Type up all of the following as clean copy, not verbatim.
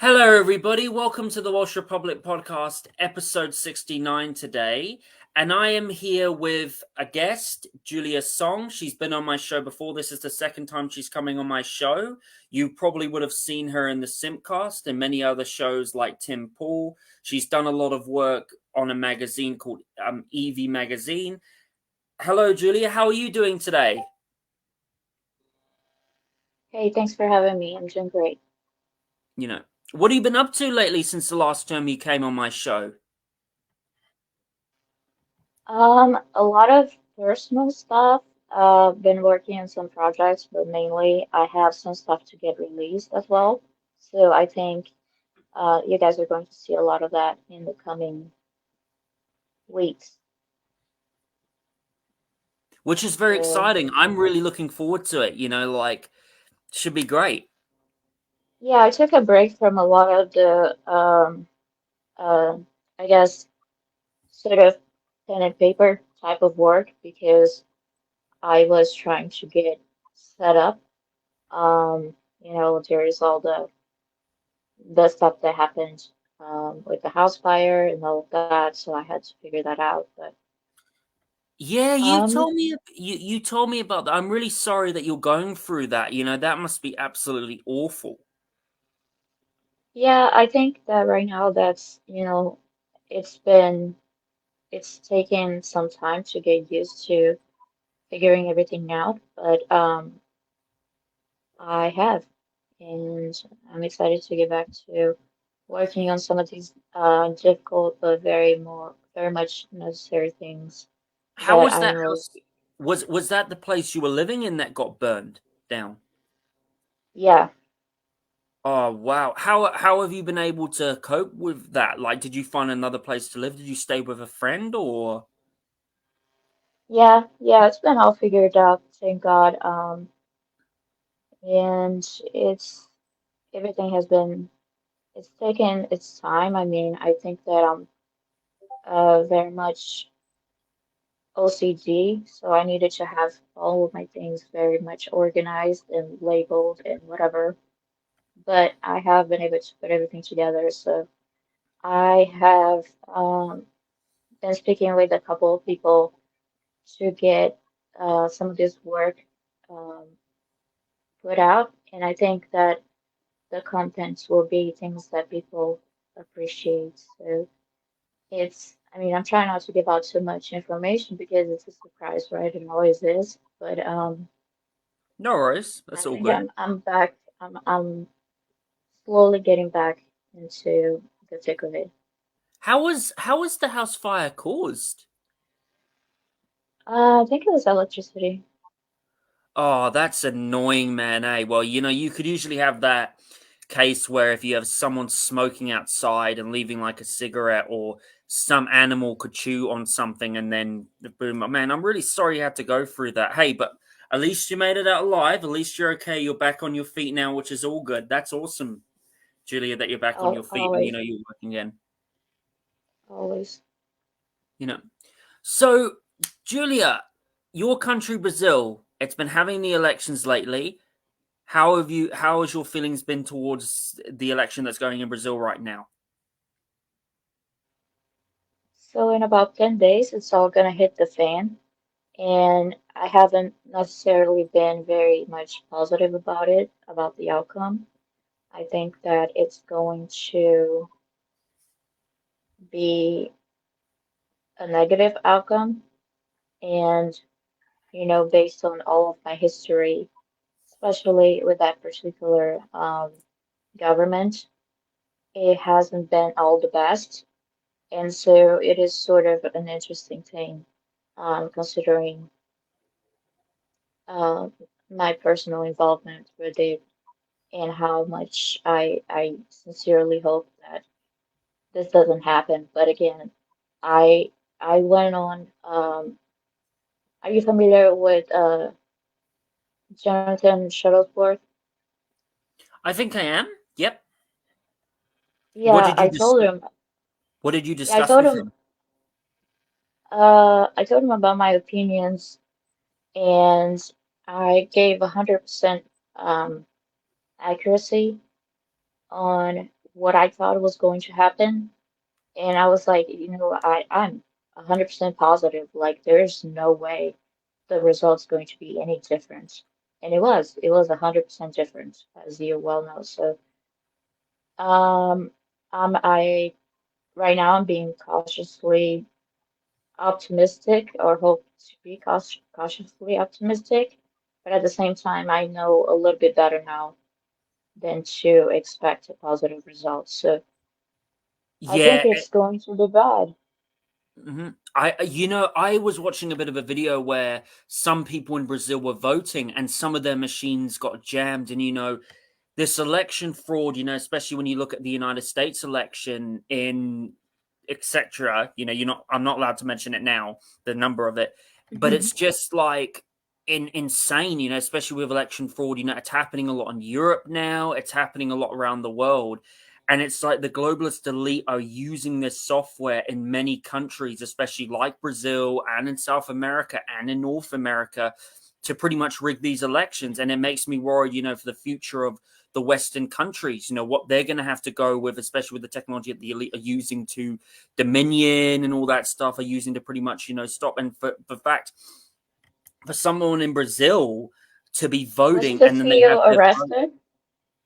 Hello, everybody. Welcome to the Welsh Republic podcast, episode 69 today. And I am here with a guest, Julia Song. She's been on my show before. This is the second time she's coming on my show. You probably would have seen her in the Simpcast and many other shows like Tim Pool. She's done a lot of work on a magazine called Evie Magazine. Hello, Julia. How are you doing today? Hey, thanks for having me. I'm doing great. You know, what have you been up to lately since the last time you came on my show? A lot of personal stuff. Been working on some projects, but mainly I have some stuff to get released as well. So I think you guys are going to see a lot of that in the coming weeks. Which is very So exciting. I'm really looking forward to it. Should be great. yeah, I took a break from a lot of the uh, I guess sort of pen and paper type of work because I was trying to get set up. There is all the stuff that happened with the house fire and all of that, so I had to figure that out. But Yeah, um, you told me about that. I'm really sorry that you're going through that. That must be absolutely awful. yeah, I think that right now it's been it's taken some time to get used to figuring everything out, but I have, and I'm excited to get back to working on some of these difficult but very much necessary things How that was I that know. house? Was that the place you were living in that got burned down? Yeah. Oh wow. How have you been able to cope with that? Like, did you find another place to live? Did you stay with a friend or? Yeah, it's been all figured out, thank God. And it's everything has been it's taken its time. I mean, I think that I'm very much OCD, so I needed to have all of my things very much organized and labeled and whatever. But I have been able to put everything together. So I have been speaking with a couple of people to get some of this work um, put out, and I think that the contents will be things that people appreciate. So I mean, I'm trying not to give out too much information because it's a surprise, right? It always is. But No worries. I That's all think good. I'm back. I'm slowly getting back into the thick of it. How was the house fire caused? I think it was electricity. Oh, that's annoying, man. Well, you could usually have that case where if you have someone smoking outside and leaving like a cigarette, or some animal could chew on something and then boom. Man, I'm really sorry you had to go through that. Hey, but at least you made it out alive. At least you're okay. You're back on your feet now, which is all good. That's awesome, Julia, that you're back on your feet and Always, you're working again. always. You know. So, Julia, your country, Brazil, it's been having the elections lately. How has your feelings been towards the election that's going in Brazil right now? So in about 10 days, it's all gonna hit the fan. And I haven't necessarily been very much positive about it, about the outcome. I think that it's going to be a negative outcome. And, based on all of my history, especially with that particular government, it hasn't been all the best. And so it is sort of an interesting thing, considering uh, my personal involvement with it and how much I sincerely hope that this doesn't happen. But again, I I went on. Are you familiar with Jonathan Shuttlesworth? I think I am. Yep. What Yeah, did you dis- What did you yeah, I discuss told with him, him? I told him about my opinions, and I gave 100% um, accuracy on what I thought was going to happen. And I was like, I'm 100% positive. Like, there's no way the result's going to be any different. And it was 100% different, as you well know. So, um, I right now I'm being cautiously optimistic or hope to be cautiously optimistic. But at the same time, I know a little bit better now than to expect a positive result. So I think Yeah. it's going to be bad. I was watching a bit of a video where some people in Brazil were voting and some of their machines got jammed. And, this election fraud, especially when you look at the United States election in etc. I'm not allowed to mention it now, the number of it, but it's just like insane, especially with election fraud. It's happening a lot in Europe now, it's happening a lot around the world. And it's like the globalist elite are using this software in many countries, especially like Brazil and in South America and in North America, to pretty much rig these elections. And it makes me worried, for the future of the Western countries, what they're going to have to go with, especially with the technology that the elite are using to Dominion and all that stuff are using to pretty much, stop. And for fact, for someone in Brazil to be Wasn't voting the and then they have CEO their vote. arrested?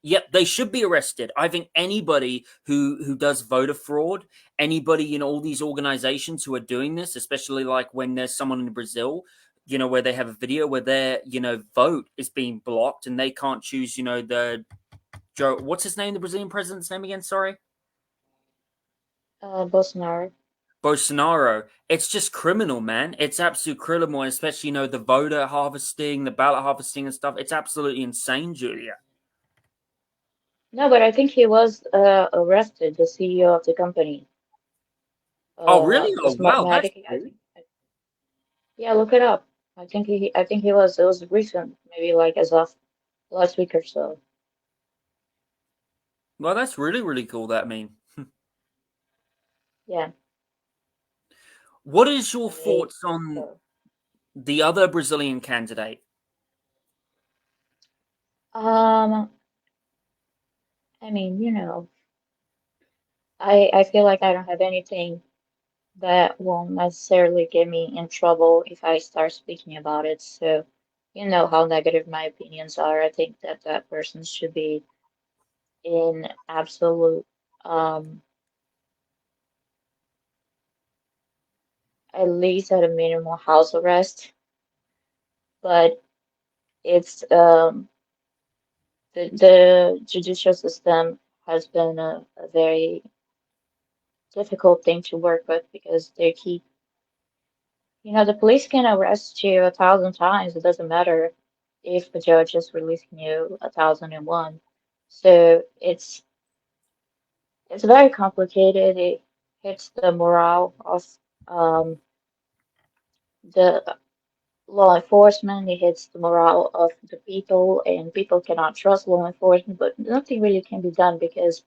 Yep, they should be arrested. I think anybody who does voter fraud, anybody in all these organizations who are doing this, especially like when there's someone in Brazil, where they have a video where their, vote is being blocked and they can't choose, the Joe, what's his name? The Brazilian president's name again? Sorry, Bolsonaro. Bolsonaro. It's just criminal, man. It's absolute criminal, especially the voter harvesting, the ballot harvesting and stuff. It's absolutely insane, Julia. No, but I think he was arrested, the CEO of the company. Oh, really? The Oh, wow, that's Smartmatic, I cool. think. Yeah, look it up. I think he was. It was recent, maybe like as of last week or so. Well, that's really, really cool. That mean. Yeah, What is your I thoughts on so. the other Brazilian candidate? Um, I mean, I feel like I don't have anything that won't necessarily get me in trouble if I start speaking about it. So, you know how negative my opinions are. I think that that person should be in absolute, um, at least at a minimum house arrest. But it's the judicial system has been a very difficult thing to work with because they keep, the police can arrest you 1,000 times. It doesn't matter if the judge is releasing you 1,001. So it's very complicated. It hits the morale of um, the law enforcement. It hits the morale of the people, and people cannot trust law enforcement. But nothing really can be done because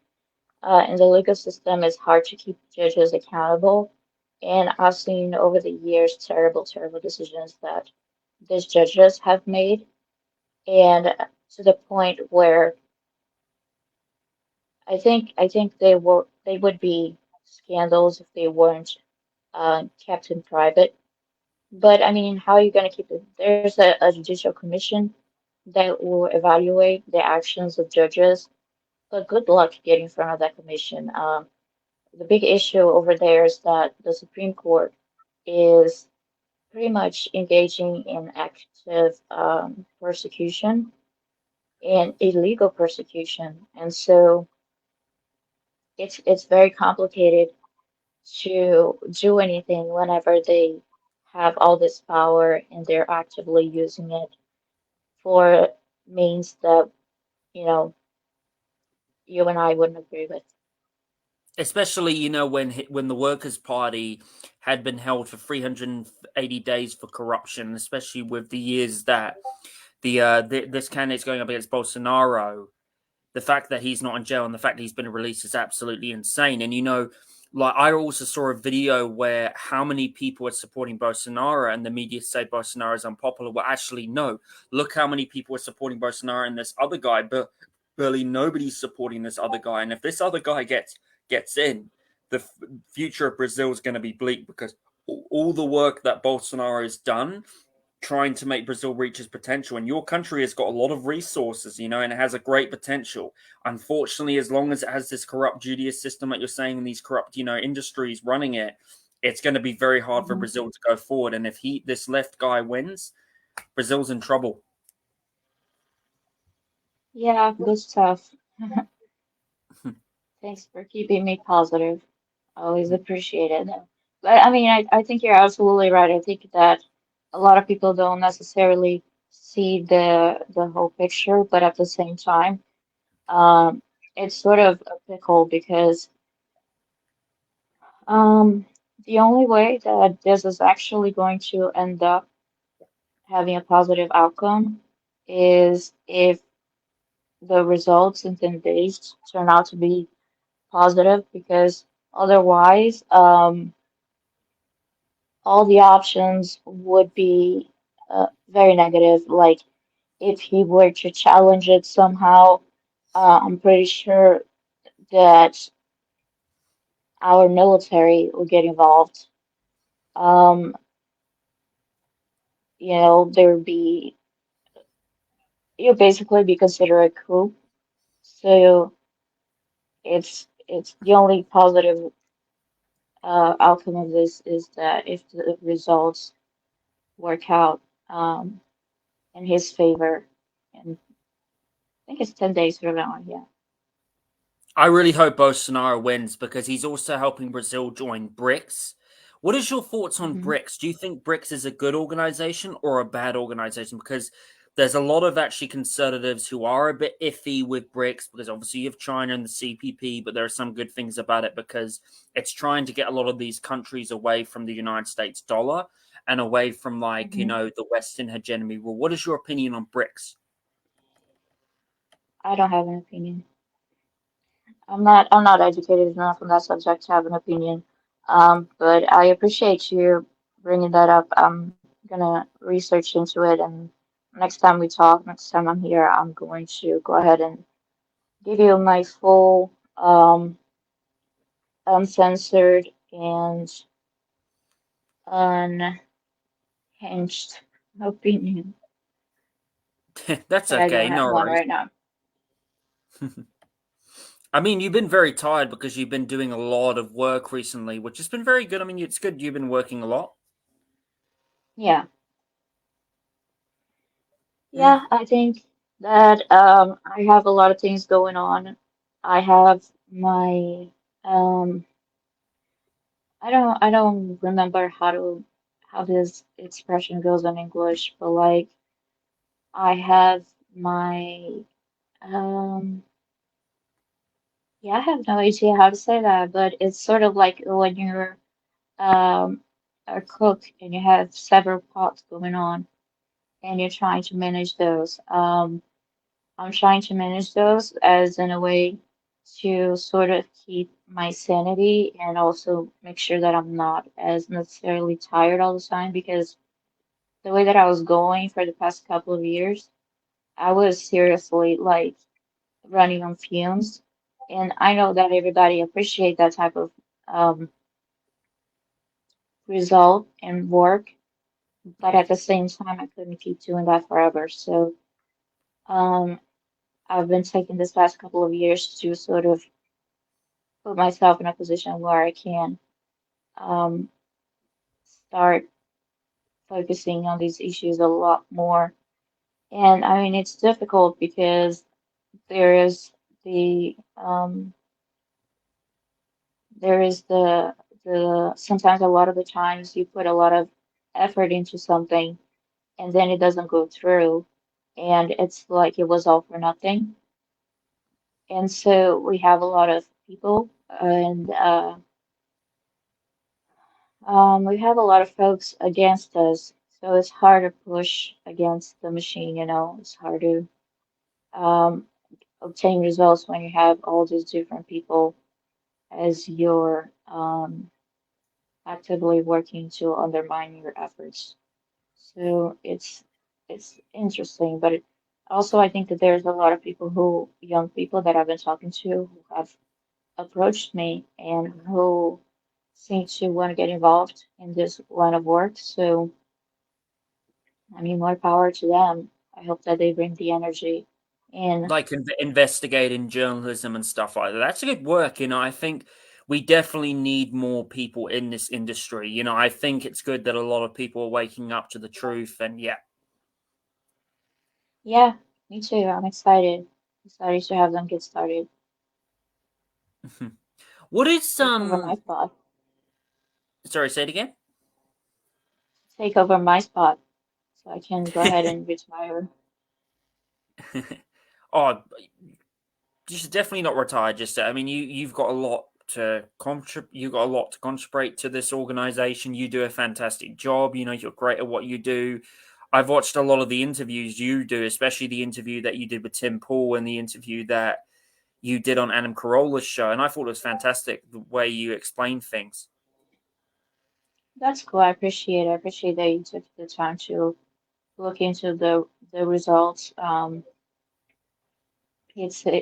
in the legal system, it's hard to keep judges accountable. And I've seen over the years terrible, terrible decisions that these judges have made, and to the point where I think they would be scandals if they weren't kept in private. But I mean, how are you going to keep it? There's a judicial commission that will evaluate the actions of judges, but good luck getting in front of that commission. The big issue over there is that the Supreme Court is pretty much engaging in active persecution and illegal persecution, and so it's very complicated to do anything whenever they have all this power and they're actively using it for means that, you know, you and I wouldn't agree with. Especially, when the Workers' Party had been held for 380 days for corruption, especially with the years that this candidate's going up against Bolsonaro. The fact that he's not in jail and the fact that he's been released is absolutely insane. And like I also saw a video where how many people are supporting Bolsonaro and the media say Bolsonaro is unpopular. Well, actually, no. Look how many people are supporting Bolsonaro and this other guy, but barely nobody's supporting this other guy. And if this other guy gets in, the future of Brazil is going to be bleak because all the work that Bolsonaro has done trying to make Brazil reach its potential. And your country has got a lot of resources, and it has a great potential. Unfortunately, as long as it has this corrupt Judaist system that you're saying, and these corrupt, industries running it, it's going to be very hard for Hmm. Brazil to go forward. And if this left guy wins, Brazil's in trouble. Yeah, good stuff. Thanks for keeping me positive. Always appreciate it. But I mean, I think you're absolutely right. I think that a lot of people don't necessarily see the whole picture, but at the same time, um, it's sort of a pickle because um, the only way that this is actually going to end up having a positive outcome is if the results in 10 days turn out to be positive, because otherwise, all the options would be very negative. Like if he were to challenge it somehow, I'm pretty sure that our military would get involved. Um, there would be, basically be considered a coup. So it's the only positive outcome of this is that if the results work out in his favor, and I think it's 10 days from now, yeah. I really hope Bolsonaro wins because he's also helping Brazil join BRICS. What is your thoughts on Hmm. BRICS? Do you think BRICS is a good organization or a bad organization? Because there's a lot of actually conservatives who are a bit iffy with BRICS because obviously you have China and the CPP, but there are some good things about it because it's trying to get a lot of these countries away from the United States dollar and away from Hmm. the Western hegemony rule. What is your opinion on BRICS? I don't have an opinion. I'm not educated enough on that subject to have an opinion. But I appreciate you bringing that up. I'm gonna research into it, and next time we talk, next time I'm here, I'm going to go ahead and give you my full, uncensored and unhinged opinion. That's But I don't okay, have no one worries. right now. I mean, you've been very tired because you've been doing a lot of work recently, which has been very good. I mean, it's good you've been working a lot. Yeah, Mm. yeah, I think that I have a lot of things going on. I have my um I don't remember how this expression goes in English, but like I have my um yeah, I have no idea how to say that, but it's sort of like when you're um a cook and you have several pots going on and you're trying to manage those. I'm trying to manage those as in a way to sort of keep my sanity and also make sure that I'm not as necessarily tired all the time, because the way that I was going for the past couple of years, I was seriously like running on fumes. And I know that everybody appreciate that type of um, result and work, but at the same time, I couldn't keep doing that forever. So um, I've been taking this past couple of years to sort of put myself in a position where I can um, start focusing on these issues a lot more. And I mean, it's difficult because there is the there is the sometimes a lot of the times you put a lot of effort into something and then it doesn't go through, and it's like it was all for nothing. And so we have a lot of people, and we have a lot of folks against us, so it's hard to push against the machine, It's hard to um, obtain results when you have all these different people as you're actively working to undermine your efforts. So it's interesting, but Also, I think that there's a lot of young people that I've been talking to who have approached me and who seem to want to get involved in this line of work. So, I mean, more power to them. I hope that they bring the energy in. Like investigating journalism and stuff like that. That's good work. I think we definitely need more people in this industry. I think it's good that a lot of people are waking up to the truth. And yeah. Yeah, me too. I'm excited. Excited to have them get started. What is Take over my spot. Sorry, say it again. Take over my spot so I can go ahead and retire. Oh, you should definitely not retire. Just, I mean, you've got a lot to contribute. You got a lot to contribute to this organization. You do a fantastic job. You're great at what you do. I've watched a lot of the interviews you do, especially the interview that you did with Tim Pool and the interview that you did on Adam Carolla's show, and I thought it was fantastic the way you explained things. That's cool. I appreciate it. I appreciate that you took the time to look into the results.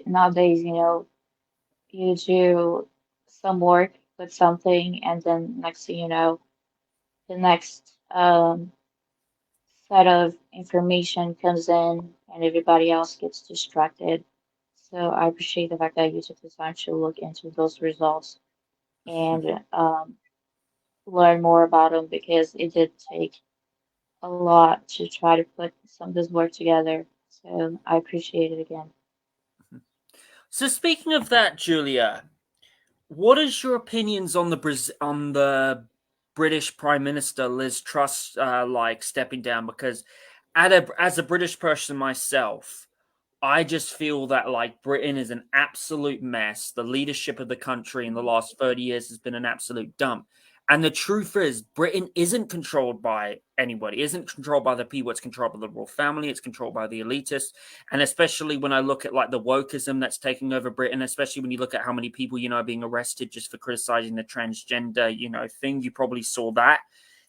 Nowadays, you do some work with something, and then next thing you know, the next set of information comes in, and everybody else gets distracted. So I appreciate the fact that you took the time to look into those results and learn more about them because it did take a lot to try to put some of this work together. So I appreciate it again. So, speaking of that, Julia, what is your opinions on the British Prime Minister Liz Truss like stepping down? Because as a British person myself, I just feel that like Britain is an absolute mess. The leadership of the country in the last 30 years has been an absolute dump. And the truth is, Britain isn't controlled by anybody, isn't controlled by the people, it's controlled by the royal family, it's controlled by the elitists. And especially when I look at like the wokeism that's taking over Britain, especially when you look at how many people, are being arrested just for criticizing the transgender, thing, you probably saw that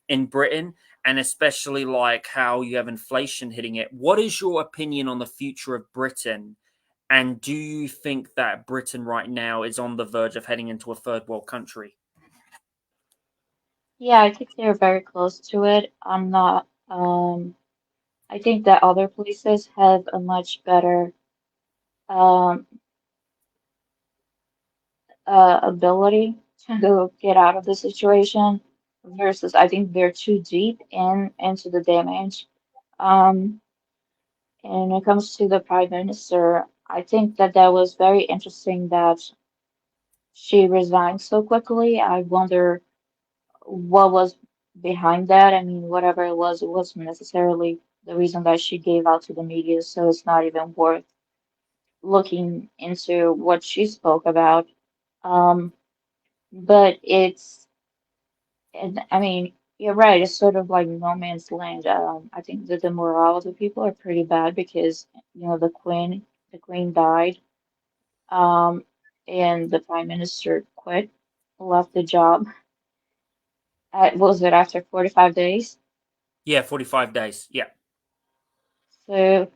in Britain, and especially like how you have inflation hitting it. What is your opinion on the future of Britain? And do you think that Britain right now is on the verge of heading into a third world country? Yeah, I think they're very close to it. I'm not, I think that other places have a much better um, ability to get out of the situation versus I think they're too deep into the damage. Um, and when it comes to the Prime Minister, I think that that was very interesting that she resigned so quickly. I wonder what was behind that. I mean, whatever it wasn't necessarily the reason that she gave out to the media, so it's not even worth looking into what she spoke about. Um, but and I mean, you're right, it's sort of like no man's land. I think that the morale of the people are pretty bad because, the queen died, um, and the prime minister quit, left the job. Was it after 45 days? Yeah, 45 days. Yeah. So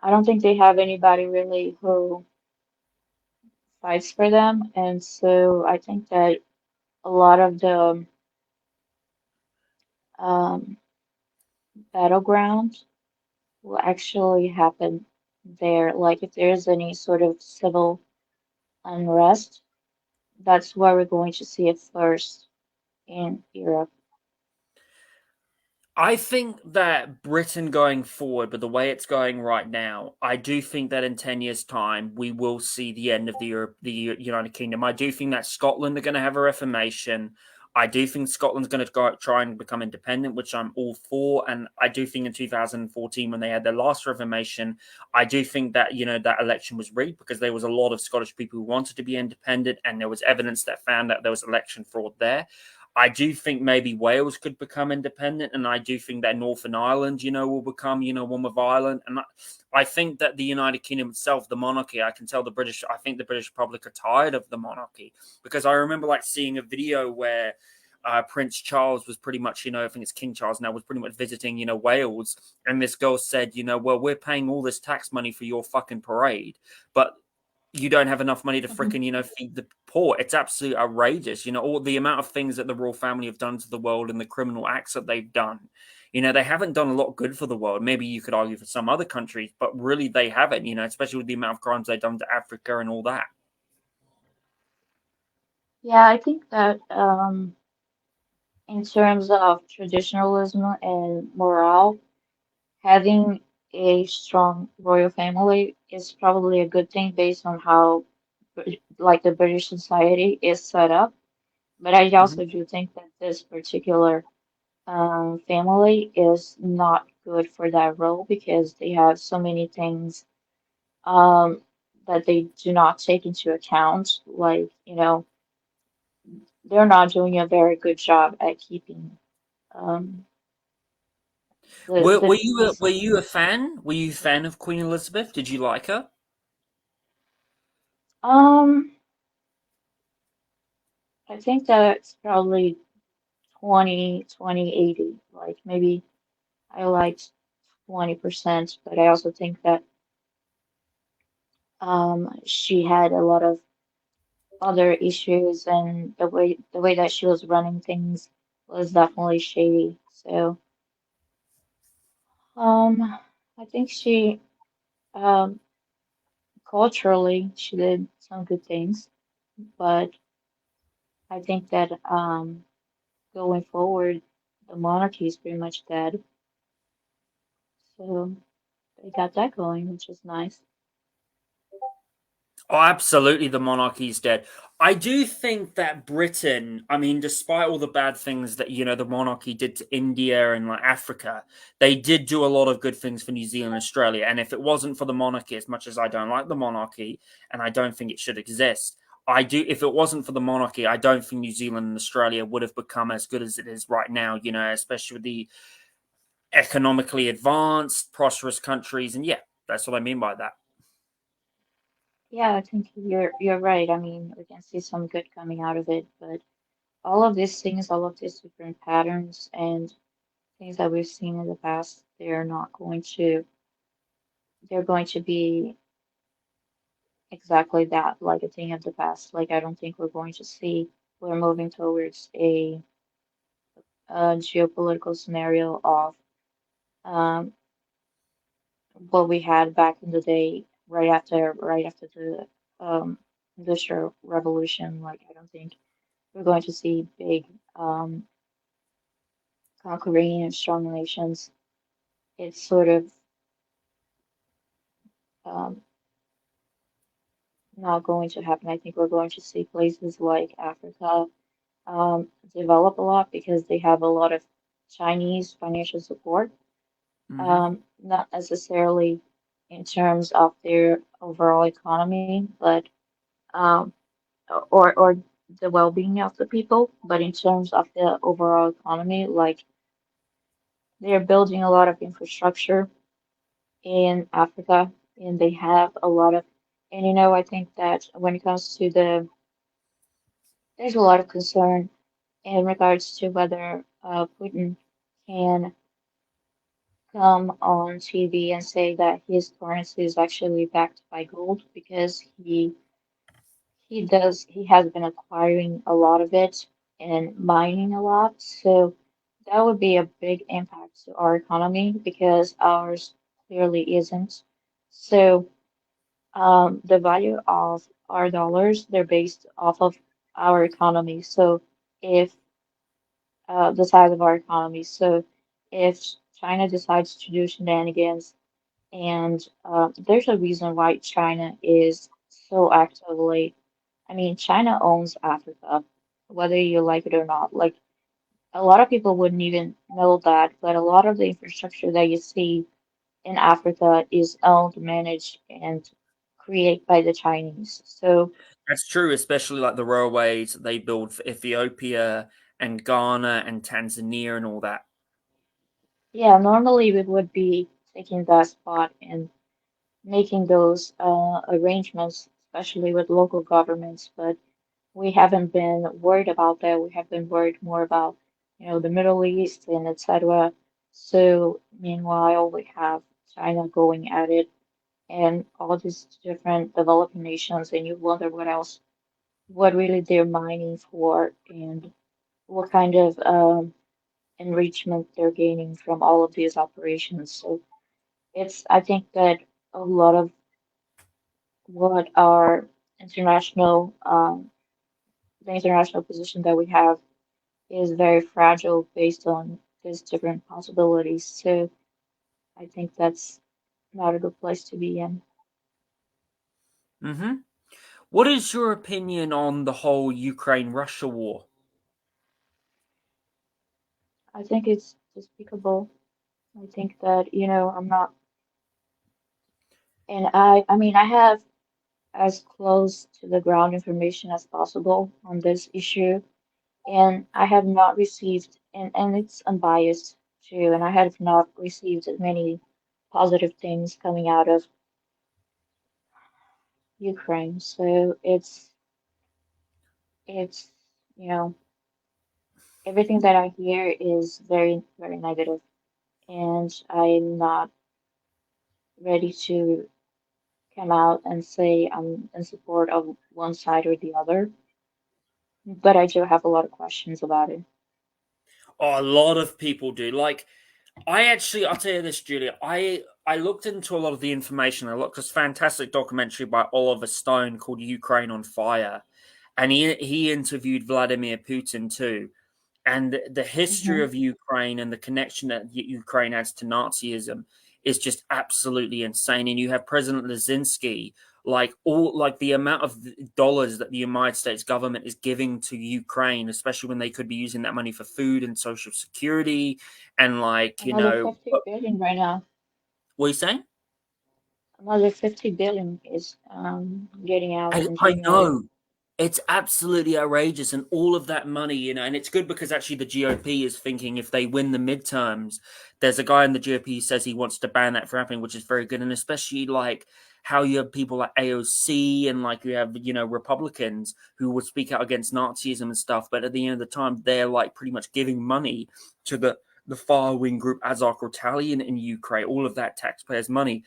I don't think they have anybody really who fights for them. And so I think that a lot of the um, battleground will actually happen there. Like if there's any sort of civil unrest, that's where we're going to see it first in Europe. I think that Britain going forward, but the way it's going right now, I do think that in 10 years' time, we will see the end of the United Kingdom. I do think that Scotland are going to have a reformation. I do think Scotland's going to go, try and become independent, which I'm all for. And I do think in 2014, when they had their last reformation, I do think that, that election was rigged because there was a lot of Scottish people who wanted to be independent. And there was evidence that found that there was election fraud there. I do think maybe Wales could become independent, and I do think that Northern Ireland, will become, one with Ireland. And I think that the United Kingdom itself, the monarchy, I can tell I think the British public are tired of the monarchy because I remember like seeing a video where Prince Charles was pretty much, I think it's King Charles now, was pretty much visiting, Wales. And this girl said, well, we're paying all this tax money for your fucking parade, but you don't have enough money to Mhm. freaking, feed the poor. It's absolutely outrageous. All the amount of things that the royal family have done to the world and the criminal acts that they've done. They haven't done a lot good for the world. Maybe you could argue for some other countries, but really they haven't, especially with the amount of crimes they've done to Africa and all that. Yeah, I think that in terms of traditionalism and morale, having a strong royal family is probably a good thing based on how like the British society is set up. But I Mhm. also do think that this particular family is not good for that role because they have so many things um, that they do not take into account. Like, they're not doing a very good job at keeping um, Were the you peace. were you a fan? Were you a fan of Queen Elizabeth? Did you like her? Um, I think that's probably 20, 20, 80. Like maybe I liked 20%, but I also think that she had a lot of other issues, and the way that she was running things was definitely shady. So, I think she um culturally she did some good things, but I think that going forward the monarchy is pretty much dead. So they got that going, which is nice. Oh, absolutely, the monarchy is dead. I do think that Britain, I mean, despite all the bad things that, the monarchy did to India and like Africa, they did do a lot of good things for New Zealand and Australia. And if it wasn't for the monarchy, as much as I don't like the monarchy and I don't think it should exist, if it wasn't for the monarchy, I don't think New Zealand and Australia would have become as good as it is right now, especially with the economically advanced, prosperous countries. And yeah, that's what I mean by that. Yeah, I think you're right. I mean, we can see some good coming out of it, but all of these things, all of these different patterns and things that we've seen in the past, they're going to be exactly that, like a thing of the past. Like I don't think we're moving towards a geopolitical scenario of um, what we had back in the day, right after the Industrial Revolution. Like I don't think we're going to see big conquering and strong nations. It's sort of um, not going to happen. I think we're going to see places like Africa develop a lot because they have a lot of Chinese financial support, Hmm. not necessarily in terms of their overall economy, but um, or the well-being of the people, but in terms of the overall economy, like they're building a lot of infrastructure in Africa, and they have a lot of, and I think that when it comes to there's a lot of concern in regards to whether Putin can come on TV and say that his currency is actually backed by gold because he has been acquiring a lot of it and mining a lot. So that would be a big impact to our economy because ours clearly isn't. So the value of our dollars, they're based off of our economy. So if the size of our economy. So if China decides to do shenanigans, and there's a reason why China is so actively, I mean, China owns Africa, whether you like it or not. Like a lot of people wouldn't even know that, but a lot of the infrastructure that you see in Africa is owned, managed, and created by the Chinese. So That's true, especially like the railways they build for Ethiopia and Ghana and Tanzania and all that. yeah, normally we would be taking that spot and making those arrangements, especially with local governments. But we haven't been worried about that. We have been worried more about, the Middle East and etc. So meanwhile, we have China going at it and all these different developing nations, and you wonder what really they're mining for, and what kind of enrichment they're gaining from all of these operations. So I think that a lot of what our international, the international position that we have is very fragile based on these different possibilities. So I think that's not a good place to be in. Hmm. What is your opinion on the whole Ukraine-Russia war? I think it's despicable. I think that, I'm not, and I mean, I have as close to the ground information as possible on this issue, and I have not received, and it's unbiased too, and I have not received many positive things coming out of Ukraine. So it's, you know, everything that I hear is very, very negative, and I'm not ready to come out and say I'm in support of one side or the other, but I do have a lot of questions about it. Oh, a lot of people do. Like, I'll tell you this, Julia. I looked into a lot of the information. I looked at this fantastic documentary by Oliver Stone called Ukraine on Fire, and he interviewed Vladimir Putin too. And the history Hmm. of Ukraine and the connection that Ukraine has to Nazism is just absolutely insane. And you have President Lizinski, like the amount of dollars that the United States government is giving to Ukraine, especially when they could be using that money for food and social security, and Another 50 billion right now. what are you saying? Another 50 billion is getting out in I January. know. It's absolutely outrageous. And all of that money, and it's good because actually the GOP is thinking if they win the midterms, there's a guy in the GOP who says he wants to ban that from happening, which is very good. And especially like how you have people like AOC and like you have, Republicans who would speak out against Nazism and stuff. But at the end of the time, they're like pretty much giving money to the far wing group Azov Rebellion in Ukraine, all of that taxpayers' money,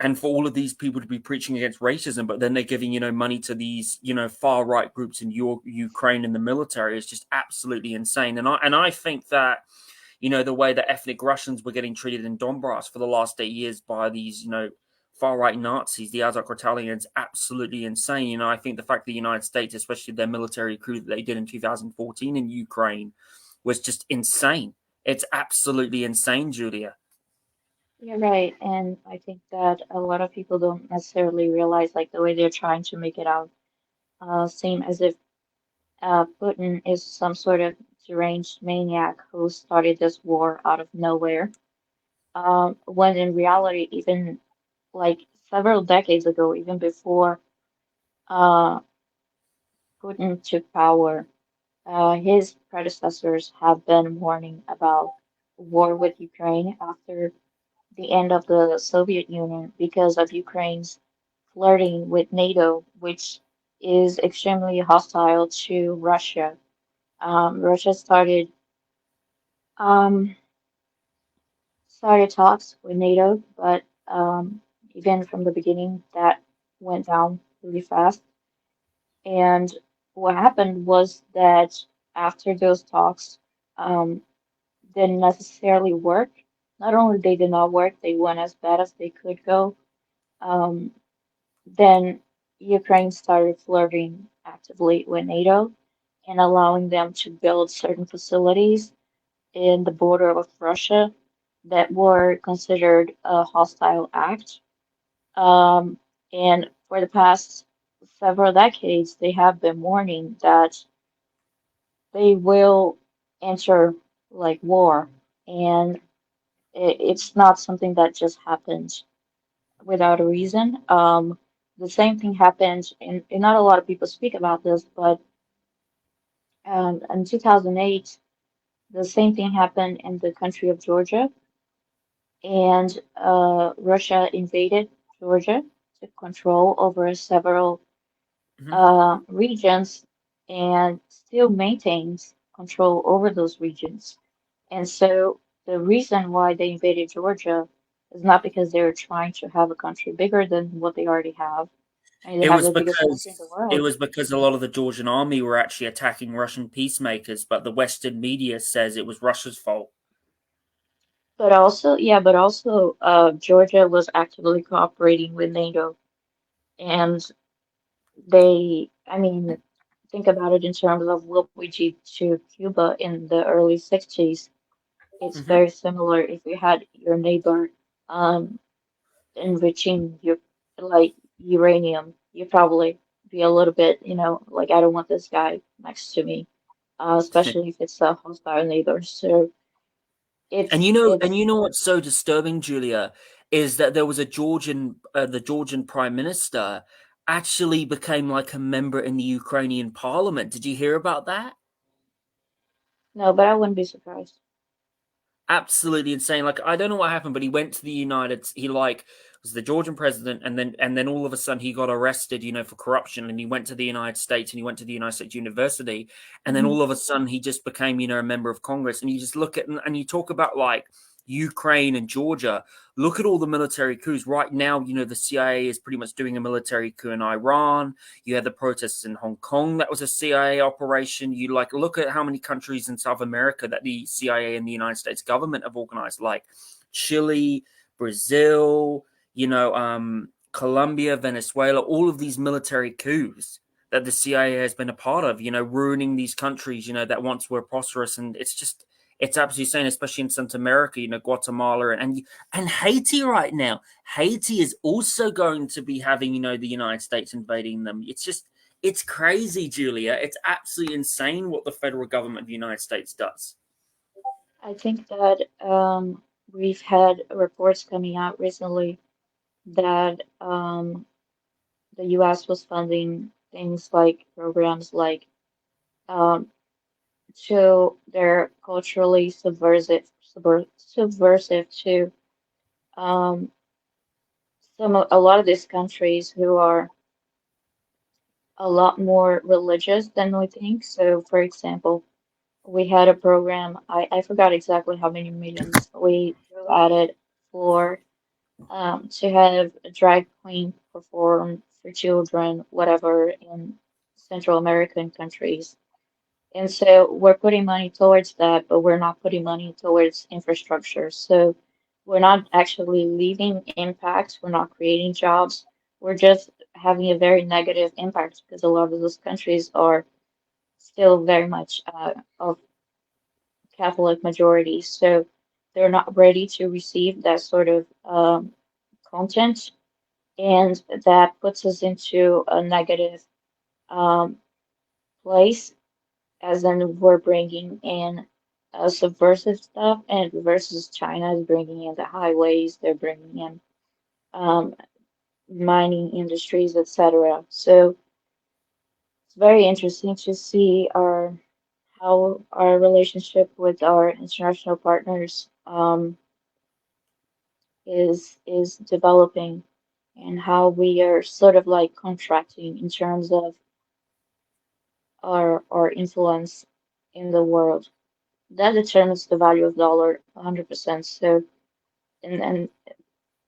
and for all of these people to be preaching against racism, but then they're giving money to these far right groups in Ukraine and the military is just absolutely insane. And I think that the way that ethnic Russians were getting treated in Donbass for the last 8 years by these far right Nazis, the Azov Battalions, absolutely insane. I think the fact the United States, especially their military coup that they did in 2014 in Ukraine, was just insane. It's absolutely insane, Julia. You're right, and I think that a lot of people don't necessarily realize like the way they're trying to make it out seem as if Putin is some sort of deranged maniac who started this war out of nowhere. When in reality, even like several decades ago, even before uh, Putin took power, his predecessors have been warning about war with Ukraine after the end of the Soviet Union because of Ukraine's flirting with NATO, which is extremely hostile to Russia. Russia um, started talks with NATO, but even from the beginning, that went down really fast. And what happened was that after those talks um, didn't necessarily work, not only they did not work, they went as bad as they could go. Um, then Ukraine started flirting actively with NATO and allowing them to build certain facilities in the border of Russia that were considered a hostile act. Um, and for the past several decades, they have been warning that they will enter like war, and it's not something that just happens without a reason. The same thing happened, and not a lot of people speak about this, but in 2008, the same thing happened in the country of Georgia, and Russia invaded Georgia, took control over several Mhm. regions, and still maintains control over those regions. And so the reason why they invaded Georgia is not because they were trying to have a country bigger than what they already have. I mean, they It have was the biggest country in the because it world. was because a lot of the Georgian army were actually attacking Russian peacemakers, but the Western media says it was Russia's fault. But also, yeah, but also, Georgia was actively cooperating with NATO. And I mean, think about it in terms of what we did to Cuba in the early 60s. It's Hmm. very similar if you had your neighbor um, enriching your like uranium, you probably be a little bit, like I don't want this guy next to me, especially if it's a hostile neighbor. So And it's it's you know what's so disturbing, Julia, is that there was the Georgian prime minister actually became like a member in the Ukrainian parliament. Did you hear about that? no, but I wouldn't be surprised. Absolutely insane. Like I don't know what happened, but he went to the United. He like was the Georgian president, and then all of a sudden he got arrested, for corruption, and he went to the United States, and he went to the United States University, and then Hmm. all of a sudden he just became, a member of Congress. And you just look at and you talk about like Ukraine and Georgia. Look at all the military coups right now. The CIA is pretty much doing a military coup in Iran. You had the protests in Hong Kong. That was a CIA operation. You like look at how many countries in South America that the CIA and the United States government have organized, like Chile, Brazil, Colombia, Venezuela, all of these military coups that the CIA has been a part of, ruining these countries, that once were prosperous. And it's absolutely insane, especially in Central America, Guatemala and Haiti right now. Haiti is also going to be having, the United States invading them. It's crazy, Julia. It's absolutely insane what the federal government of the United States does. I think that we've had reports coming out recently that the U.S. was funding things like programs like um, to they're culturally subversive to um, a lot of these countries who are a lot more religious than we think. So, for example, we had a program, I forgot exactly how many millions we threw at it for to have a drag queen perform for children, whatever, in Central American countries. And so we're putting money towards that, but we're not putting money towards infrastructure. So we're not actually leaving impacts, we're not creating jobs. We're just having a very negative impact because a lot of those countries are still very much of Catholic majority. So they're not ready to receive that sort of content. And that puts us into a negative um, place, as in we're bringing in subversive stuff, and versus China is bringing in the highways, they're bringing in um, mining industries, etc. So it's very interesting to see how our relationship with our international partners is developing, and how we are sort of like contracting in terms of our influence in the world. That determines the value of dollar 100%. So, and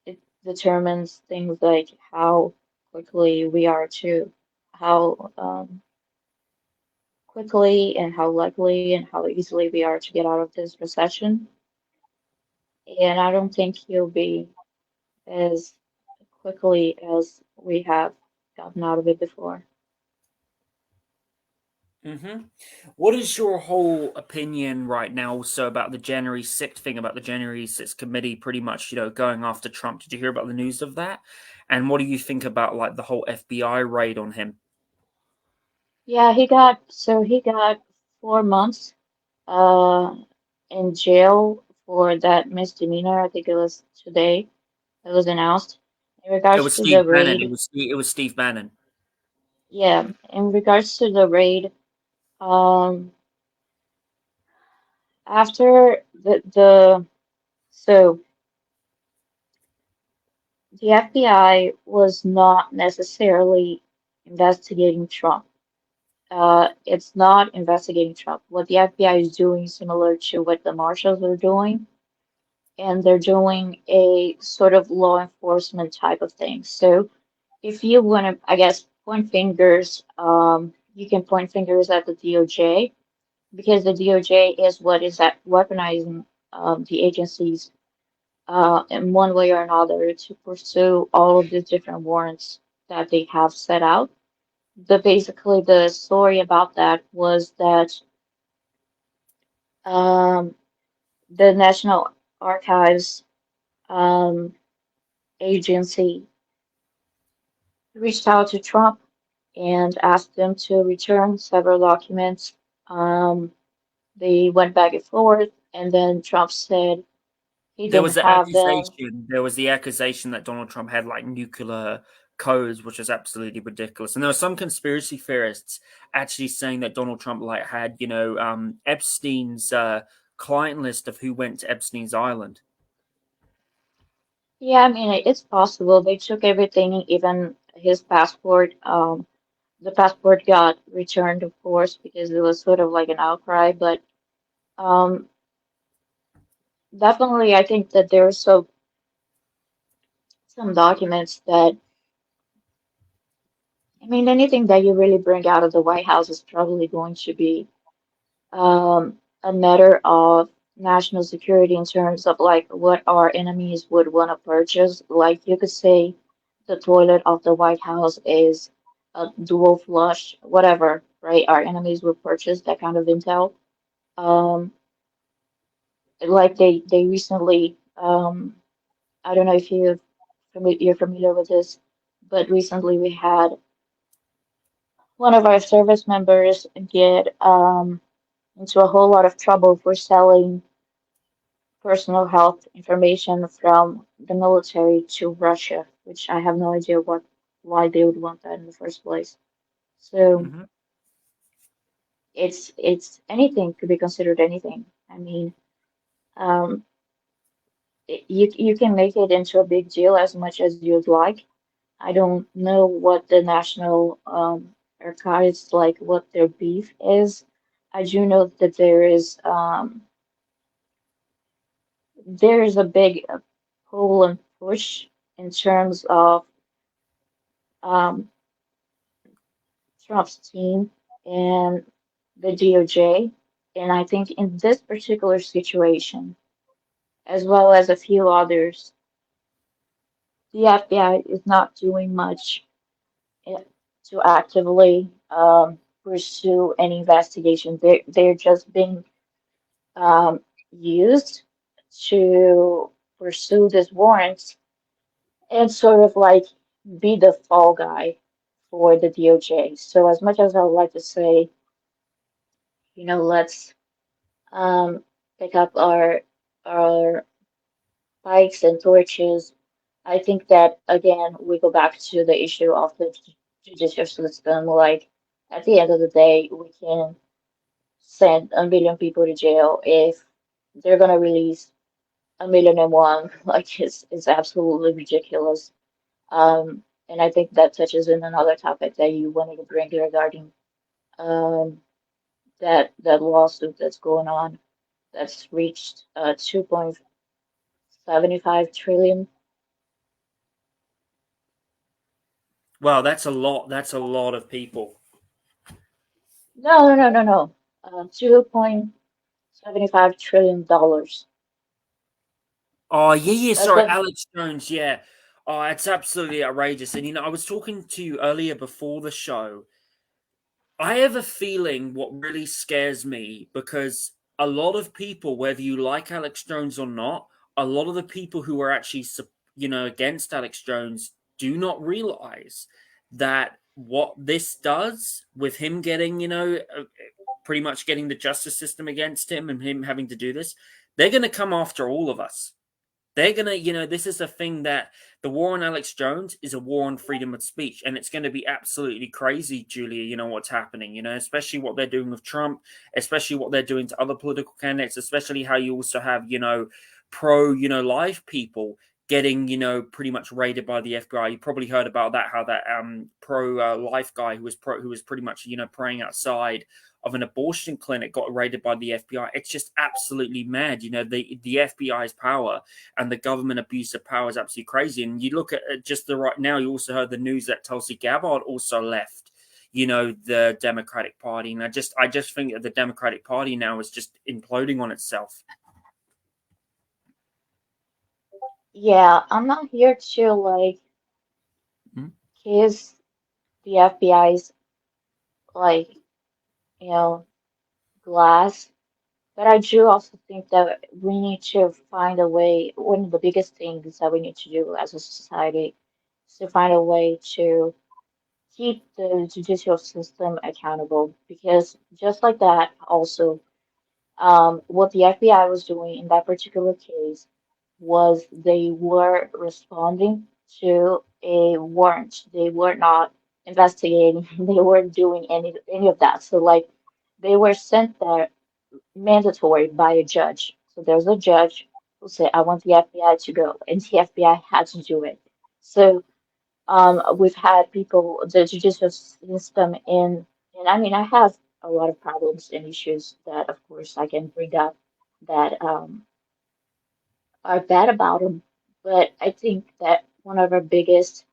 it determines things like how quickly we are to, how quickly and how likely and how easily we are to get out of this recession. And I don't think he'll be as quickly as we have gotten out of it before. Hmm. What is your whole opinion right now also about the January 6th thing, about the January 6th committee pretty much, going after Trump? Did you hear about the news of that? And what do you think about like the whole FBI raid on him? Yeah, he got 4 months uh in jail for that misdemeanor. I think it was today. It was announced. In It regards was to the Steve Bannon. raid, It was Steve Bannon. yeah, in regards to the raid, um, after so the FBI was not necessarily investigating Trump. it's not investigating Trump. What the FBI is doing is similar to what the marshals are doing, and they're doing a sort of law enforcement type of thing. So if you want to, I guess, point fingers, you can point fingers at the DOJ because the DOJ is what is that weaponizing the agencies in one way or another to pursue all of these different warrants that they have set out. Basically the story about that was that um, the National Archives um, agency reached out to Trump and asked him to return several documents. Um, they went back and forth, and then Trump said he There didn't was the have them. accusation. There was the accusation that Donald Trump had like nuclear codes, which is absolutely ridiculous. And there were some conspiracy theorists actually saying that Donald Trump like had, Epstein's client list of who went to Epstein's island. Yeah, I mean, it's possible. They took everything, even his passport. The passport got returned, of course, because it was sort of like an outcry. But um, definitely, I think that there's some documents that, I mean, anything that you really bring out of the White House is probably going to be a matter of national security in terms of like what our enemies would want to purchase. Like you could say the toilet of the White House is a dual flush, whatever, right? Our enemies would purchase that kind of intel. Um, like they recently, I don't know if you're familiar with this, but recently we had one of our service members get into a whole lot of trouble for selling personal health information from the military to Russia, which I have no idea why they would want that in the first place. So Mm-hmm. it's anything could be considered anything. I mean, um, you can make it into a big deal as much as you'd like. I don't know what the National Archives like, what their beef is. I do know that there is a big pull and push in terms of um, Trump's team and the DOJ. And I think in this particular situation, as well as a few others, the FBI is not doing much eh, to actively pursue any investigation. They're just being used to pursue these warrants and sort of like be the fall guy for the DOJ. So as much as I would like to say, let's um, pick up our bikes and torches. I think that again we go back to the issue of the judicial system. Like at the end of the day, we can send a million people to jail if they're gonna release a million and one. Like it's absolutely ridiculous. And I think that touches in another topic that you wanted to bring regarding um, that lawsuit that's going on that's reached 2.75 trillion. Wow, that's a lot. That's a lot of people. No, no, no, no, no. $2.75 trillion. Oh, yeah, yeah. That's Sorry, what. Alex Jones. Yeah. Oh, it's absolutely outrageous. And, I was talking to you earlier before the show. I have a feeling what really scares me because a lot of people, whether you like Alex Jones or not, a lot of the people who are actually, against Alex Jones do not realize that what this does with him getting, pretty much getting the justice system against him and him having to do this, they're going to come after all of us. They're going to, this is a thing that the war on Alex Jones is a war on freedom of speech. And it's going to be absolutely crazy, Julia, what's happening, especially what they're doing with Trump, especially what they're doing to other political candidates, especially how you also have, pro, life people getting, pretty much raided by the FBI. You probably heard about that, how that pro life guy who was pretty much, praying outside of an abortion clinic got raided by the FBI. It's just absolutely mad. The FBI's power and the government abuse of power is absolutely crazy. And you look at just the right now, you also heard the news that Tulsi Gabbard also left, the Democratic Party. And I just think that the Democratic Party now is just imploding on itself. Yeah, I'm not here to like Mhm. kiss the FBI's like, you know, glass. But I do also think that we need to find a way, one of the biggest things that we need to do as a society is to find a way to keep the judicial system accountable. Because just like that, also, what the FBI was doing in that particular case was they were responding to a warrant. They were not investigating, they weren't doing any of that. So like they were sent there mandatory by a judge. So there's a judge who said, I want the FBI to go, and the FBI had to do it. So we've had people, the judicial system and I mean, I have a lot of problems and issues that, of course, I can bring up that are bad about them. But I think that one of our biggest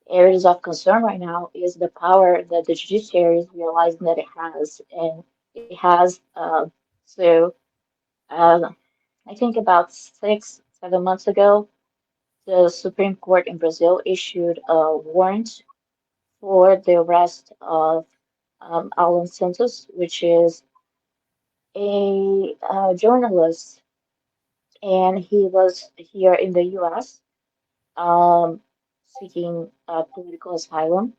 areas of concern right now is the power that the judiciary is realizing that it has, and it has. So. Uh, I think about 6, 7 months ago, the Supreme Court in Brazil issued a warrant for the arrest of Alan Santos, which is a journalist, and he was here in the U.S. Um, seeking political asylum.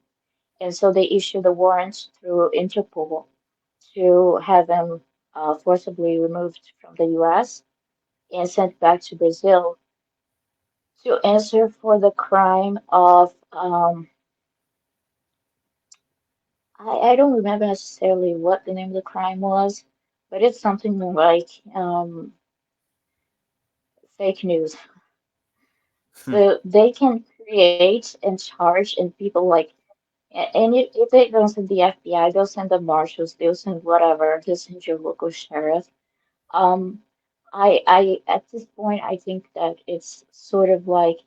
And so they issued a warrant through Interpol to have him forcibly removed from the U.S. and sent back to Brazil to answer for the crime of I don't remember necessarily what the name of the crime was, but it's something like fake news. So they can create and charge, and people like, and if they don't send the FBI, they'll send the marshals, they'll send whatever, they'll send your local sheriff. Um, at this point, I think that it's sort of like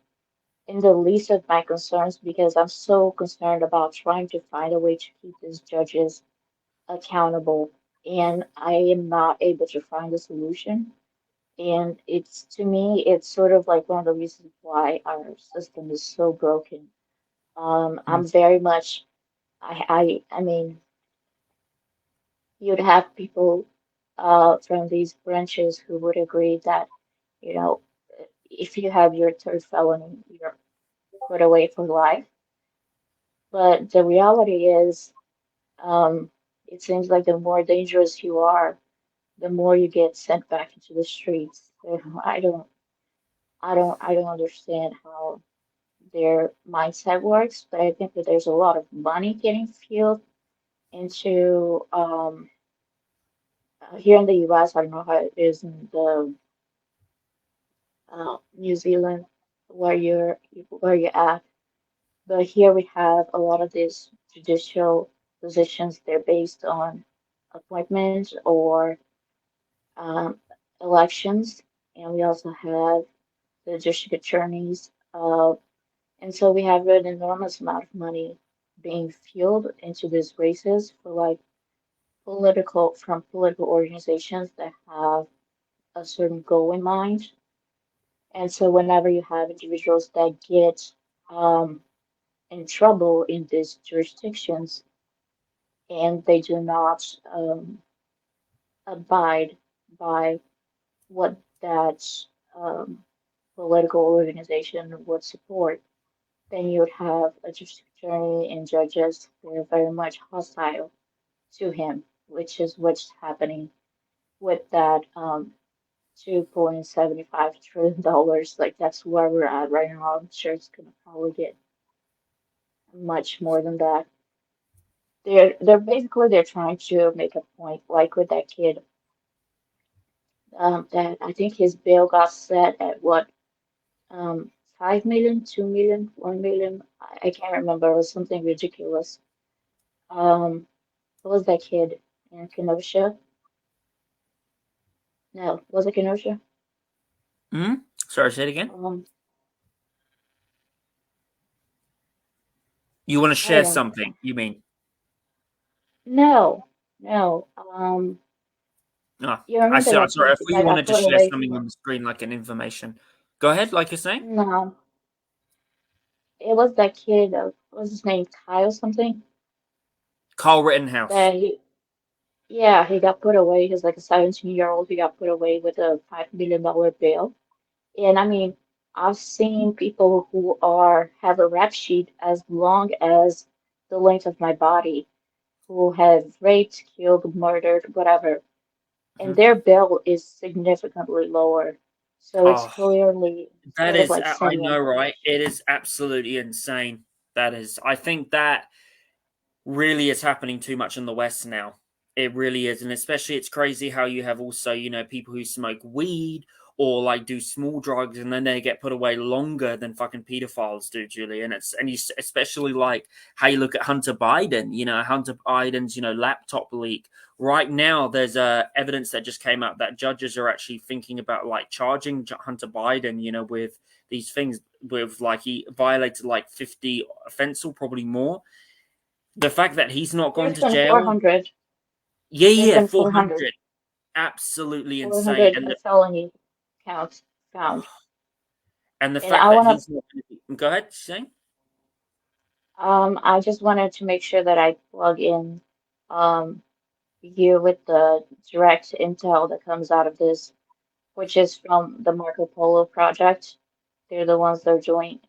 in the least of my concerns because I'm so concerned about trying to find a way to keep these judges accountable, and I am not able to find a solution. And it's to me, it's sort of like one of the reasons why our system is so broken. I'm very much, I mean, you'd have people from these branches who would agree that, you know, if you have your third felony, you're put away for life. But the reality is, it seems like the more dangerous you are, the more you get sent back into the streets. So I don't understand how their mindset works, but I think that there's a lot of money getting fueled into here in the U.S. I don't know how it is in the New Zealand where you're at, but here we have a lot of these judicial positions. They're based on appointments or um, elections, and we also have the district attorneys. And so we have an enormous amount of money being fueled into these races for like from political organizations that have a certain goal in mind. And so whenever you have individuals that get um, in trouble in these jurisdictions and they do not abide by what that um, political organization would support, then you would have a district attorney and judges that are very much hostile to him, which is what's happening with that $2.75 trillion. Like that's where we're at right now. I'm sure it's gonna probably get much more than that. They're basically they're trying to make a point, like with that kid, that I think his bail got set at what, um, 5 million, 2 million, 1 million. I can't remember. It was something ridiculous. What was that kid in Kenosha? No, was it Kenosha? Hmm. Sorry, say it again. Um, You want to I don't share know. something? You mean? No, no. Oh, You I remember see. I'm that sorry. I kid thought you that got wanted to put share away something on for? the screen, like an information. Go ahead, like you're saying. No, it was that kid. What was his name? Kyle something. Carl Rittenhouse. That he, yeah, he got put away. He's like a 17-year-old. He got put away with a $5 million bail. And I mean, I've seen people who are have a rap sheet as long as the length of my body, who have raped, killed, murdered, whatever, and Hmm. their bail is significantly lower. So it's Oh, clearly that sort of is. like I sending a know, right? message. It is absolutely insane. That is. I think that really is happening too much in the West now. It really is. And especially it's crazy how you have also, people who smoke weed or like do small drugs and then they get put away longer than fucking pedophiles do, Julie. And you especially like how you look at Hunter Biden, Hunter Biden's, laptop leak. Right now, there's evidence that just came out that judges are actually thinking about like charging Hunter Biden, with these things with like he violated like 50 offense or probably more. The fact that he's not gone There's to been jail, 400. yeah, There's yeah, been 400. 400, absolutely insane. 400 felony counts found. And the And fact I that want to he's not going to be, go ahead, saying, I just wanted to make sure that I plug in um you with the direct intel that comes out of this, which is from the Marco Polo project. They're the ones that are doing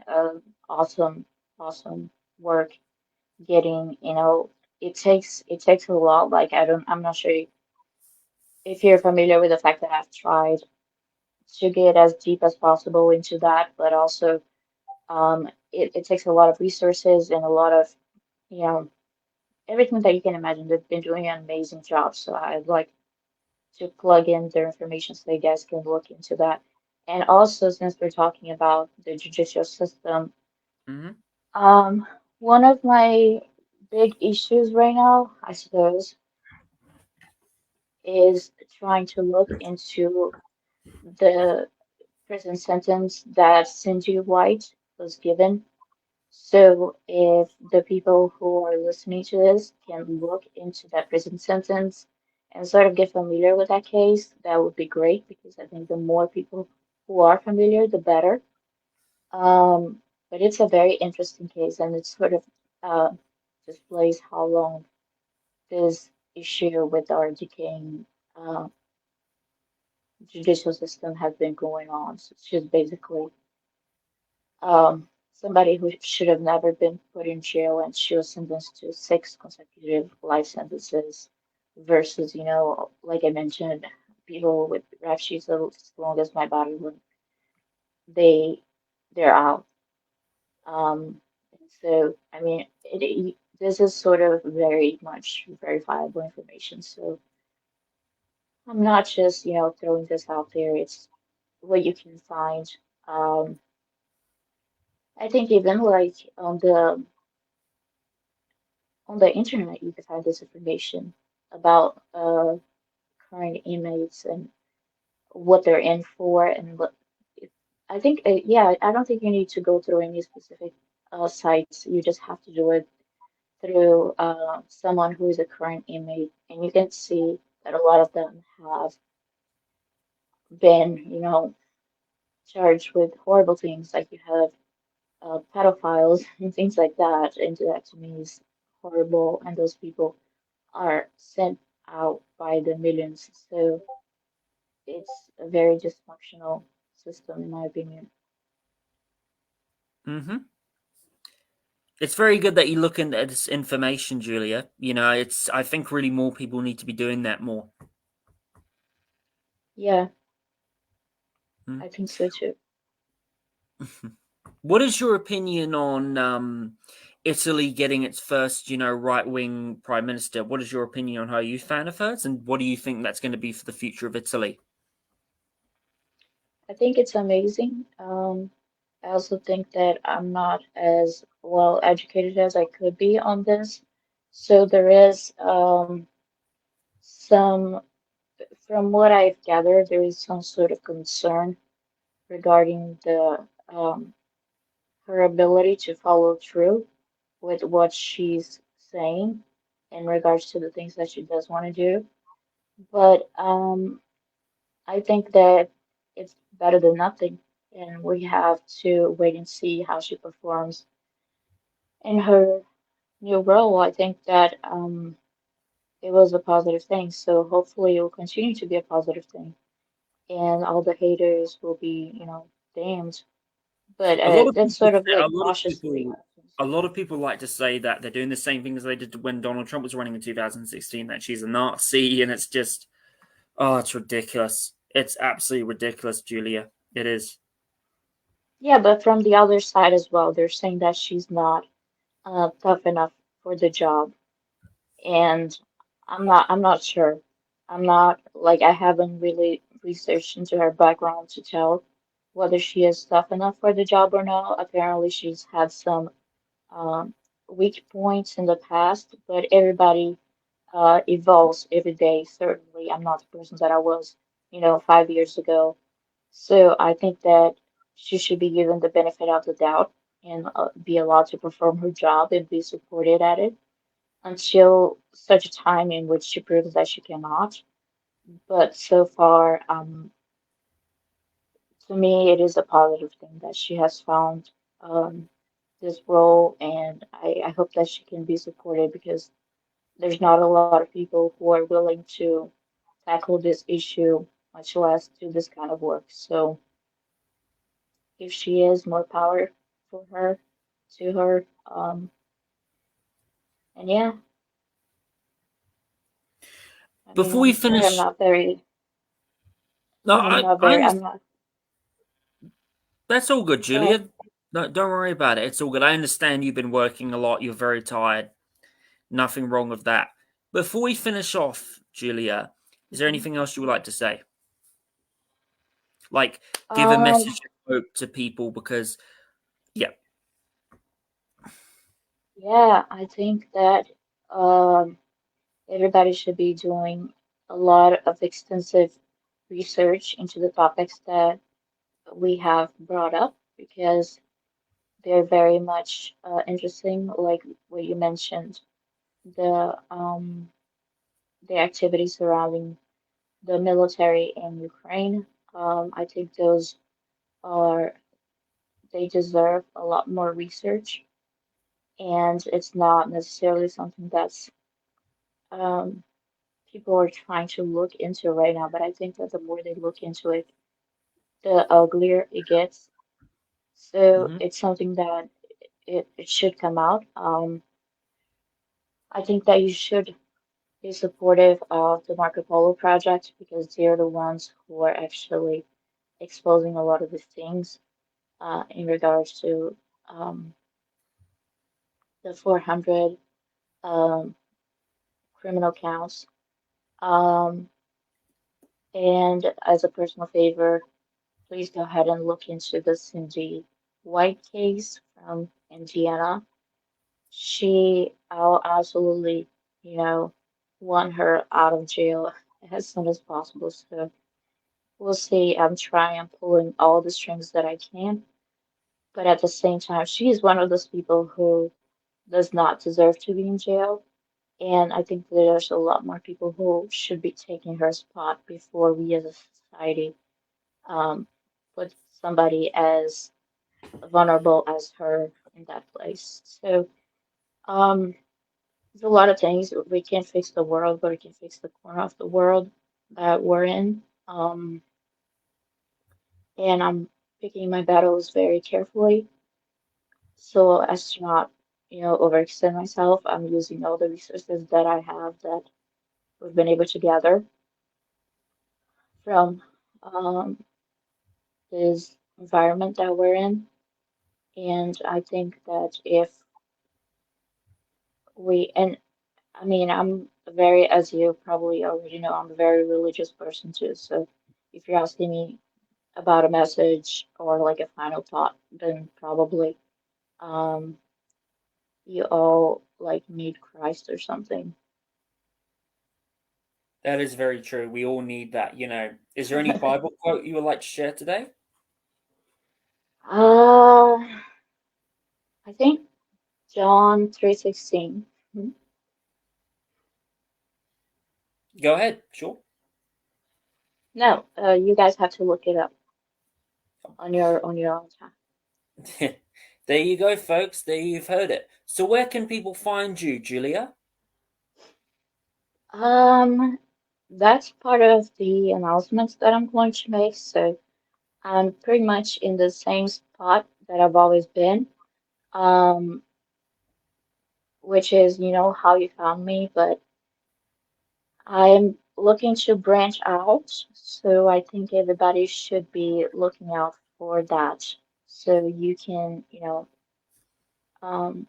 awesome, awesome work getting, it takes a lot. Like I'm not sure if you're familiar with the fact that I've tried to get as deep as possible into that, but also it takes a lot of resources and a lot of, you know, everything that you can imagine. They've been doing an amazing job. So I'd like to plug in their information so you guys can look into that. And also, since we're talking about the judicial system, mm-hmm, um, one of my big issues right now, I suppose, is trying to look into the prison sentence that Cindy White was given. So if the people who are listening to this can look into that prison sentence and sort of get familiar with that case, that would be great because I think the more people who are familiar, the better. Um, but it's a very interesting case and it sort of uh, displays how long this issue with our decaying uh, judicial system has been going on. So she's basically somebody who should have never been put in jail, and she was sentenced to 6 consecutive life sentences versus, like I mentioned, people with rap sheets as long as my body when they they're out. And so I mean, this is sort of very much verifiable information. So I'm not just, throwing this out there. It's what you can find. Um, I think even like on the internet, you can find this information about current inmates and what they're in for and what. I think, yeah, I don't think you need to go through any specific sites. You just have to do it through someone who is a current inmate, and you can see that a lot of them have been, charged with horrible things. Like you have pedophiles and things like that, and that to me is horrible. And those people are sent out by the millions. So it's a very dysfunctional system, in my opinion. mm-hmm. It's very good that you look into this information, Julia. I think really more people need to be doing that more. Yeah, Mm. I think so too. What is your opinion on Italy getting its first, right wing prime minister? What is your opinion on her? Are you a fan of hers? And what do you think that's going to be for the future of Italy? I think it's amazing. I also think that I'm not as well educated as I could be on this. So there is some, from what I've gathered, there is some sort of concern regarding the her ability to follow through with what she's saying in regards to the things that she does want to do. But I think that it's better than nothing, and we have to wait and see how she performs in her new role. I think that it was a positive thing, so hopefully it will continue to be a positive thing, and all the haters will be, damned. But A lot of that's people, sort of a like lot of cautiously people, a lot of people like to say that they're doing the same thing as they did when Donald Trump was running in 2016. That she's a Nazi, and it's just, oh, it's ridiculous. It's absolutely ridiculous, Julia. It is. Yeah, but from the other side as well, they're saying that she's not tough enough for the job, and I'm not sure. I'm not like I haven't really researched into her background to tell whether she is tough enough for the job or not. Apparently, she's had some um, weak points in the past, but everybody evolves every day. Certainly, I'm not the person that I was, 5 years ago. So I think that she should be given the benefit of the doubt and be allowed to perform her job and be supported at it until such a time in which she proves that she cannot. But so far, to me, it is a positive thing that she has found um, this role, and I hope that she can be supported because there's not a lot of people who are willing to tackle this issue, much less do this kind of work. So if she is, more power for her, to her. And yeah, I mean, Before we I'm sorry, finish, no, I I'm understand. not, That's all good, go ahead. Julia. No, don't worry about it. It's all good. I understand you've been working a lot. You're very tired. Nothing wrong with that. Before we finish off, Julia, is there Mhm. anything else you would like to say? Like, give a Um, message of hope to people because, yeah. yeah, I think that um, everybody should be doing a lot of extensive research into the topics that we have brought up because they're very much interesting, like what you mentioned, the um, the activities surrounding the military in Ukraine. I think those are they deserve a lot more research, and it's not necessarily something that's um, people are trying to look into right now. But I think that the more they look into it, the uglier it gets. So Hmm. it's something that it should come out. I think that you should be supportive of the Marco Polo project because they're the ones who are actually exposing a lot of the things in regards to um, the 400 um, criminal counts. Um, and as a personal favor, please go ahead and look into the Cindy White case from Indiana. I'll absolutely, you know, want her out of jail as soon as possible. So we'll see. I'm trying, I'm pulling all the strings that I can. But at the same time, she is one of those people who does not deserve to be in jail. And I think that there's a lot more people who should be taking her spot before we as a society um, put somebody as vulnerable as her in that place. So um, there's a lot of things. We can't fix the world, but we can fix the corner of the world that we're in. And I'm picking my battles very carefully so as to not, overextend myself. I'm using all the resources that I have that we've been able to gather from um, this environment that we're in. And I think that if and I mean, as you probably already know, I'm a very religious person too. So if you're asking me, about a message or like a final thought, then probably um, you all like need Christ or something. That is very true. We all need that. Is there any Bible quote you would like to share today? Uh, I think John 3:16. Go ahead. Sure. No, you guys have to look it up on your own time. There you go, folks. There you've heard it. So where can people find you, Julia? Um, that's part of the announcements that I'm going to make. So I'm pretty much in the same spot that I've always been, um, which is, how you found me, but I'm looking to branch out. So I think everybody should be looking out for that. So you can, um,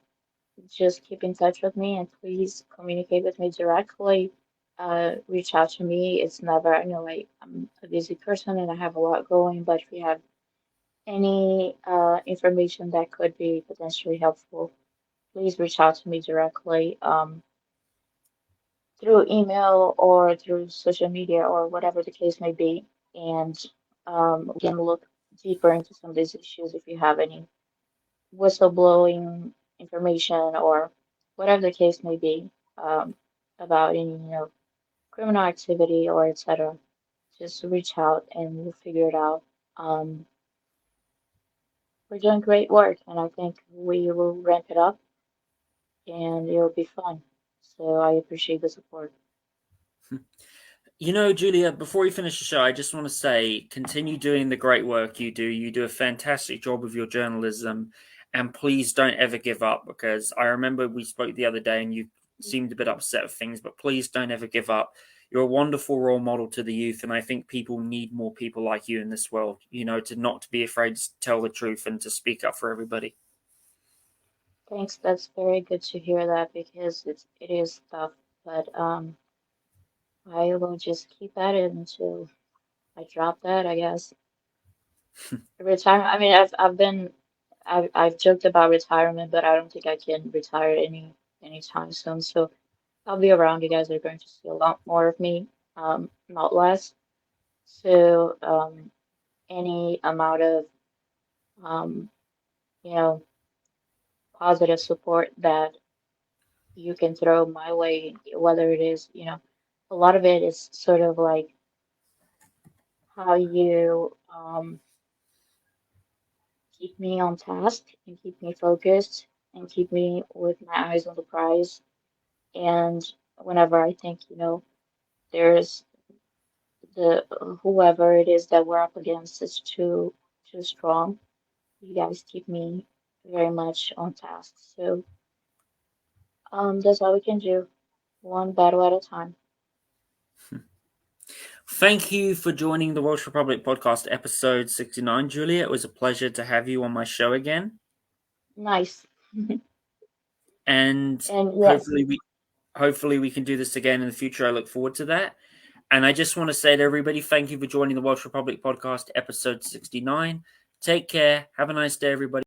just keep in touch with me and please communicate with me directly. Reach out to me. It's never, I'm a busy person and I have a lot going, but if you have any information that could be potentially helpful, please reach out to me directly through email or through social media or whatever the case may be. And we can look deeper into some of these issues if you have any whistleblowing information or whatever the case may be about any, criminal activity or etc. Just reach out and we'll figure it out. Um, we're doing great work, and I think we will ramp it up, and it'll be fun. So I appreciate the support. Julia, before we finish the show, I just want to say continue doing the great work you do. You do a fantastic job of your journalism, and please don't ever give up because I remember we spoke the other day and you seemed a bit upset with things, but please don't ever give up. You're a wonderful role model to the youth, and I think people need more people like you in this world, to not be afraid to tell the truth and to speak up for everybody. Thanks. That's very good to hear that because it is tough, but I will just keep at it until I drop that, I guess. Retirement. I mean, I've joked about retirement, but I don't think I can retire anytime soon. So I'll be around. You guys are going to see a lot more of me, not less. So any amount of um, you know, positive support that you can throw my way, whether it is, a lot of it is sort of like how you keep me on task and keep me focused and keep me with my eyes on the prize. And whenever I think, there's the whoever it is that we're up against is too strong, you guys keep me very much on task. So that's all we can do, one battle at a time. Thank you for joining the Welsh Republic podcast, episode 69, Julia. It was a pleasure to have you on my show again. Nice. And And yes, hopefully we can do this again in the future. I look forward to that. And I just want to say to everybody, thank you for joining the Welsh Republic podcast, episode 69. Take care. Have a nice day, everybody.